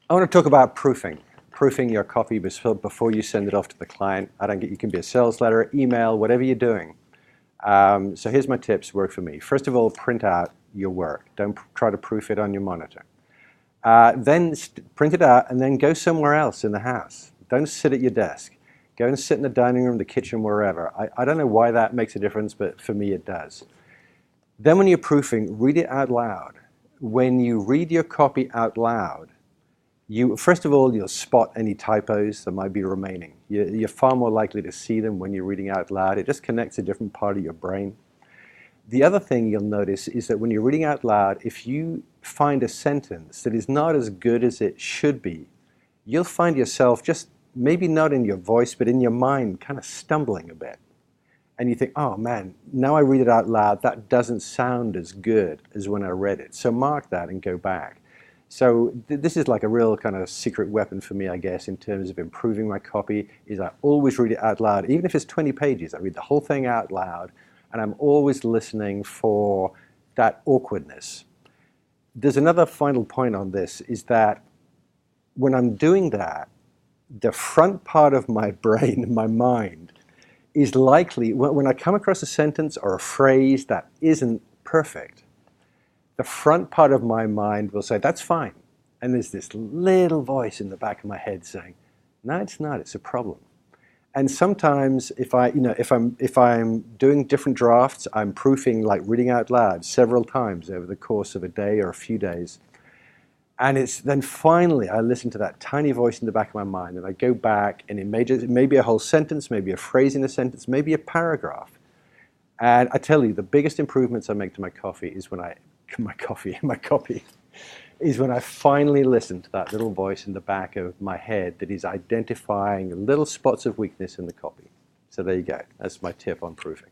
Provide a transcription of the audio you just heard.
I want to talk about proofing your copy before you send it off to the client. You can be a sales letter, email, whatever you're doing. So here's my tips, work for me. First of all, print out your work. Don't try to proof it on your monitor. Then print it out and then go somewhere else in the house. Don't sit at your desk. Go and sit in the dining room, the kitchen, wherever. I don't know why that makes a difference, but for me it does. Then when you're proofing, read it out loud. When you read your copy out loud, first of all, you'll spot any typos that might be remaining. You're far more likely to see them when you're reading out loud. It just connects a different part of your brain. The other thing you'll notice is that when you're reading out loud, if you find a sentence that is not as good as it should be, you'll find yourself just, maybe not in your voice, but in your mind, kind of stumbling a bit. And you think, oh man, now I read it out loud, that doesn't sound as good as when I read it. So mark that and go back. So this is like a real kind of secret weapon for me, I guess, in terms of improving my copy, is I always read it out loud. Even if it's 20 pages, I read the whole thing out loud, and I'm always listening for that awkwardness. There's another final point on this, is that when I'm doing that, the front part of my brain, my mind, is likely, when I come across a sentence or a phrase that isn't perfect, the front part of my mind will say, that's fine. And there's this little voice in the back of my head saying, no, it's not, it's a problem. And sometimes if I'm doing different drafts, I'm proofing, like reading out loud several times over the course of a day or a few days. And then finally I listen to that tiny voice in the back of my mind, and I go back, and it may be a whole sentence, maybe a phrase in a sentence, maybe a paragraph. And I tell you, the biggest improvements I make to my copy is when I finally listen to that little voice in the back of my head that is identifying little spots of weakness in the copy. So there you go. That's my tip on proofing.